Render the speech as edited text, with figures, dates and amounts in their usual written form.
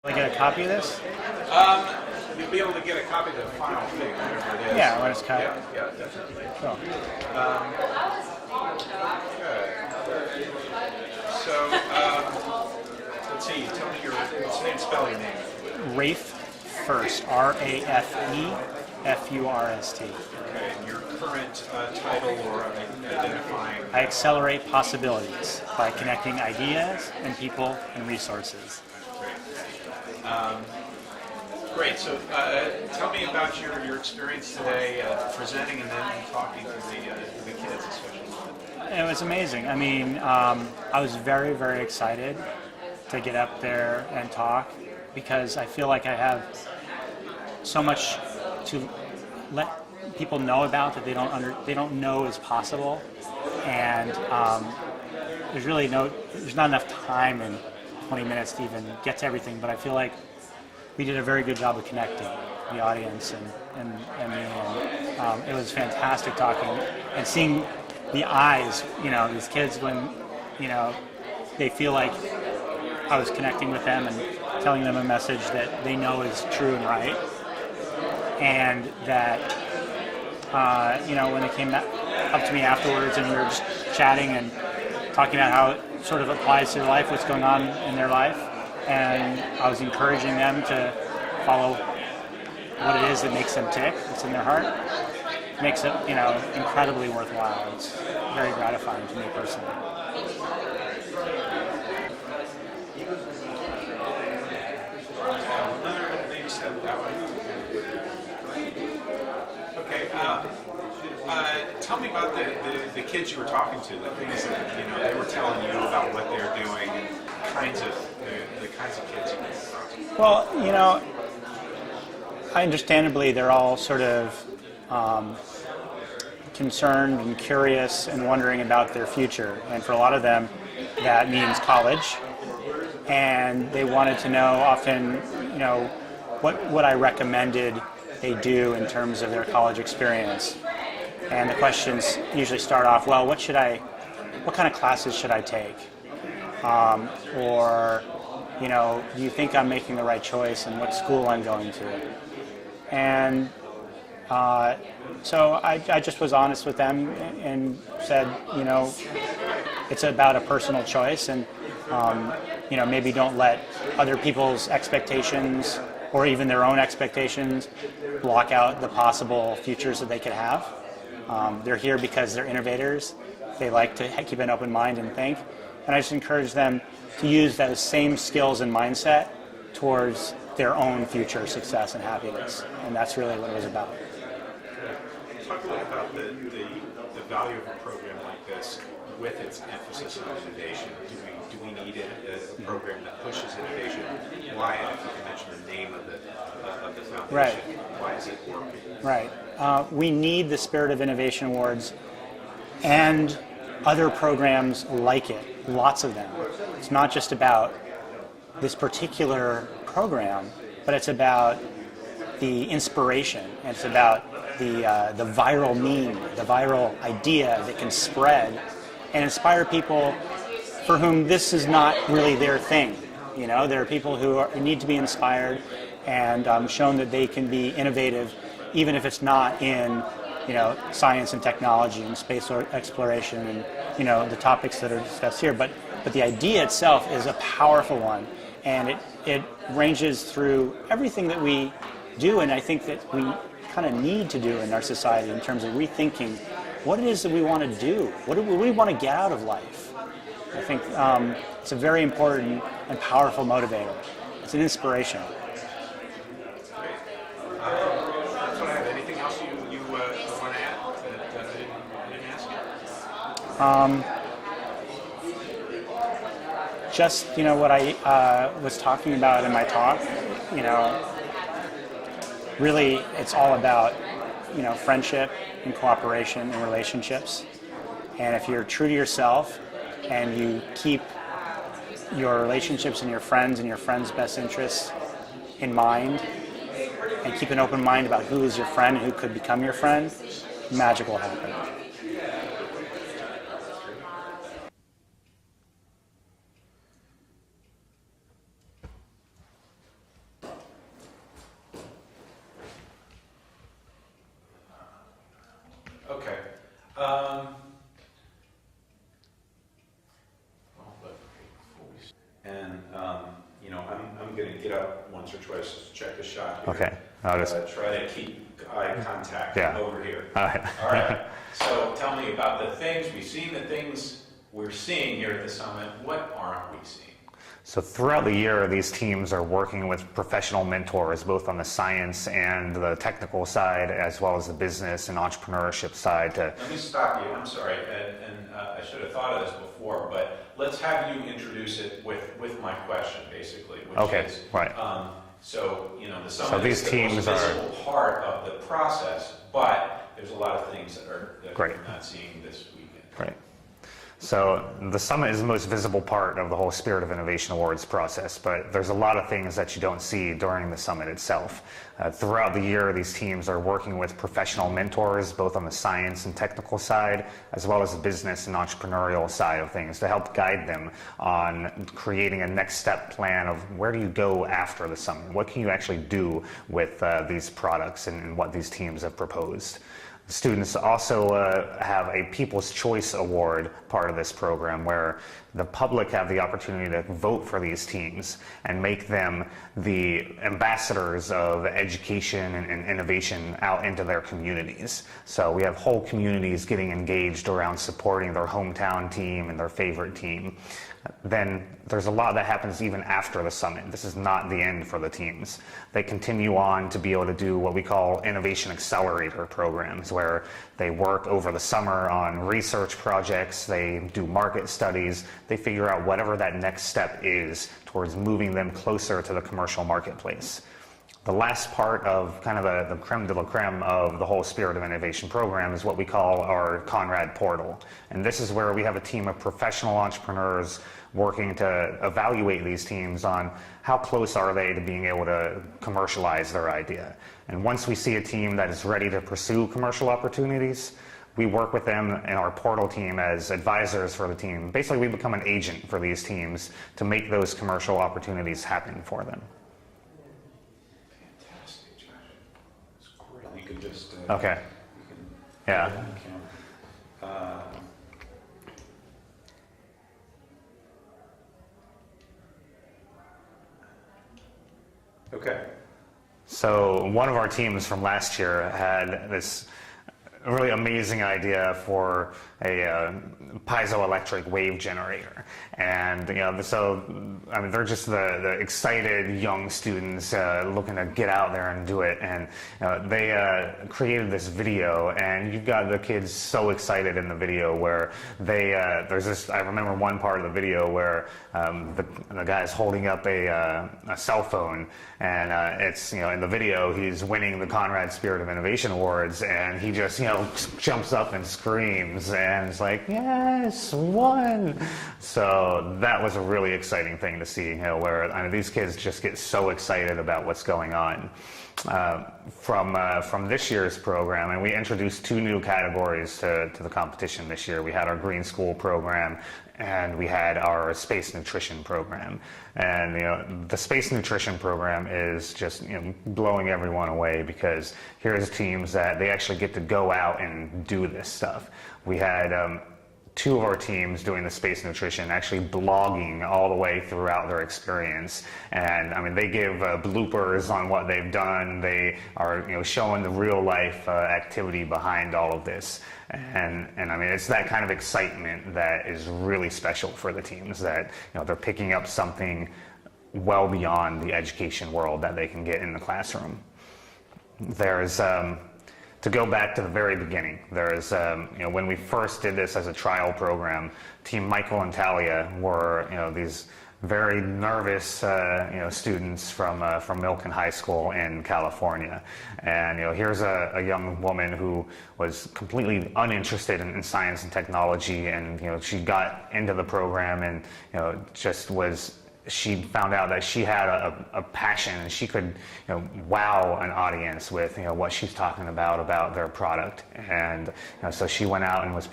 I get a copy of this? You'll be able to get a copy of the final thing, whatever it is. Yeah, when it's cut. Yeah, definitely. Cool. Okay. So, let's see. Tell me what's the name? Spell your name. Rafe Furst. R-A-F-E F-U-R-S-T. Okay. And your current title or identifying? I accelerate possibilities by connecting ideas and people and resources. Great. So tell me about your experience today presenting and then talking to the kids especially. It was amazing. I mean, I was very, very excited to get up there and talk because I feel like I have so much to let people know about that they don't know is possible, and there's not enough time in 20 minutes to even get to everything. But I feel like we did a very good job of connecting the audience and me, and it was fantastic talking and seeing the eyes, these kids when, they feel like I was connecting with them and telling them a message that they know is true and right, and that, when they came up to me afterwards and we were just chatting and talking about how it sort of applies to their life, what's going on in their life, and I was encouraging them to follow what it is that makes them tick, what's in their heart. It makes it, incredibly worthwhile. It's very gratifying to me personally. Okay. Tell me about the kids you were talking to, the things that they were telling you about what they're doing, and the kinds of kids you were talking to. Well, understandably, they're all sort of concerned and curious and wondering about their future. And for a lot of them, that means college. And they wanted to know often, what I recommended they do in terms of their college experience. And the questions usually start off, well, what kind of classes should I take? Or, do you think I'm making the right choice and what school I'm going to? And so I just was honest with them and said, it's about a personal choice, and maybe don't let other people's expectations or even their own expectations block out the possible futures that they could have. They're here because they're innovators. They like to keep an open mind and think. And I just encourage them to use those same skills and mindset towards their own future success and happiness. And that's really what it was about. Talk a little about the value of a program like this with its emphasis on innovation. Do we need a program that pushes innovation? Why, and if you can mention the name of the foundation, right. Why is it working? Right. We need the Spirit of Innovation Awards and other programs like it, lots of them. It's not just about this particular program, but it's about the inspiration. It's about the viral meme, the viral idea that can spread and inspire people for whom this is not really their thing. There are people who need to be inspired and shown that they can be innovative, even if it's not in science and technology and space exploration and the topics that are discussed here. But the idea itself is a powerful one, and it ranges through everything that we do, and I think that we kind of need to do in our society in terms of rethinking what it is that we want to do. What do we want to get out of life? I think it's a very important and powerful motivator. It's an inspiration. That's what I have. Anything else you want to add that I didn't ask you? Just what I was talking about in my talk. Really, it's all about friendship and cooperation and relationships. And if you're true to yourself and you keep your relationships and your friends' best interests in mind, and keep an open mind about who is your friend and who could become your friend, magic will happen. get up once or twice to check the shot here. Okay. I'll just... Try to keep eye contact over here. All right. All right. So tell me about the things we've seen, the things we're seeing here at the summit. What aren't we seeing? So throughout the year, these teams are working with professional mentors, both on the science and the technical side, as well as the business and entrepreneurship side. Let me stop you. I'm sorry, and I should have thought of this before, but let's have you introduce it with my question, basically, which is, right. So, the summit these is the most teams visible part of the process, but there's a lot of things that we're not seeing this weekend. Right. So the summit is the most visible part of the whole Spirit of Innovation Awards process, but there's a lot of things that you don't see during the summit itself. Throughout the year, these teams are working with professional mentors, both on the science and technical side, as well as the business and entrepreneurial side of things, to help guide them on creating a next step plan of where do you go after the summit? What can you actually do with these products and what these teams have proposed? Students also have a People's Choice Award part of this program where the public have the opportunity to vote for these teams and make them the ambassadors of education and innovation out into their communities. So we have whole communities getting engaged around supporting their hometown team and their favorite team. Then there's a lot that happens even after the summit. This is not the end for the teams. They continue on to be able to do what we call Innovation Accelerator programs, where they work over the summer on research projects, they do market studies, they figure out whatever that next step is towards moving them closer to the commercial marketplace. The last part of kind of the creme de la creme of the whole Spirit of Innovation program is what we call our Conrad portal. And this is where we have a team of professional entrepreneurs working to evaluate these teams on how close are they to being able to commercialize their idea. And once we see a team that is ready to pursue commercial opportunities, we work with them in our portal team as advisors for the team. Basically, we become an agent for these teams to make those commercial opportunities happen for them. You can just okay. Yeah. Okay. So one of our teams from last year had this really amazing idea for a piezoelectric wave generator, and so I mean they're just the excited young students looking to get out there and do it, and they created this video, and you've got the kids so excited in the video where they there's this, I remember one part of the video where the guy's holding up a cell phone, and it's in the video he's winning the Conrad Spirit of Innovation Awards, and he just jumps up and screams, and it's like, yes, we won. So that was a really exciting thing to see, where these kids just get so excited about what's going on. From this year's program, and we introduced 2 new categories to the competition this year. We had our Green School program, and we had our Space Nutrition program. And the Space Nutrition program is just blowing everyone away, because here's teams that they actually get to go out and do this stuff. We had 2 of our teams doing the space nutrition actually blogging all the way throughout their experience, and I mean they give bloopers on what they've done. They are showing the real life activity behind all of this, and I mean it's that kind of excitement that is really special for the teams, that they're picking up something well beyond the education world that they can get in the classroom. There's to go back to the very beginning, there's when we first did this as a trial program, Team Michael and Talia were these very nervous students from Milken High School in California, and here's a young woman who was completely uninterested in science and technology, and she got into the program and she found out that she had a passion, and she could wow an audience with what she's talking about their product, and so she went out and was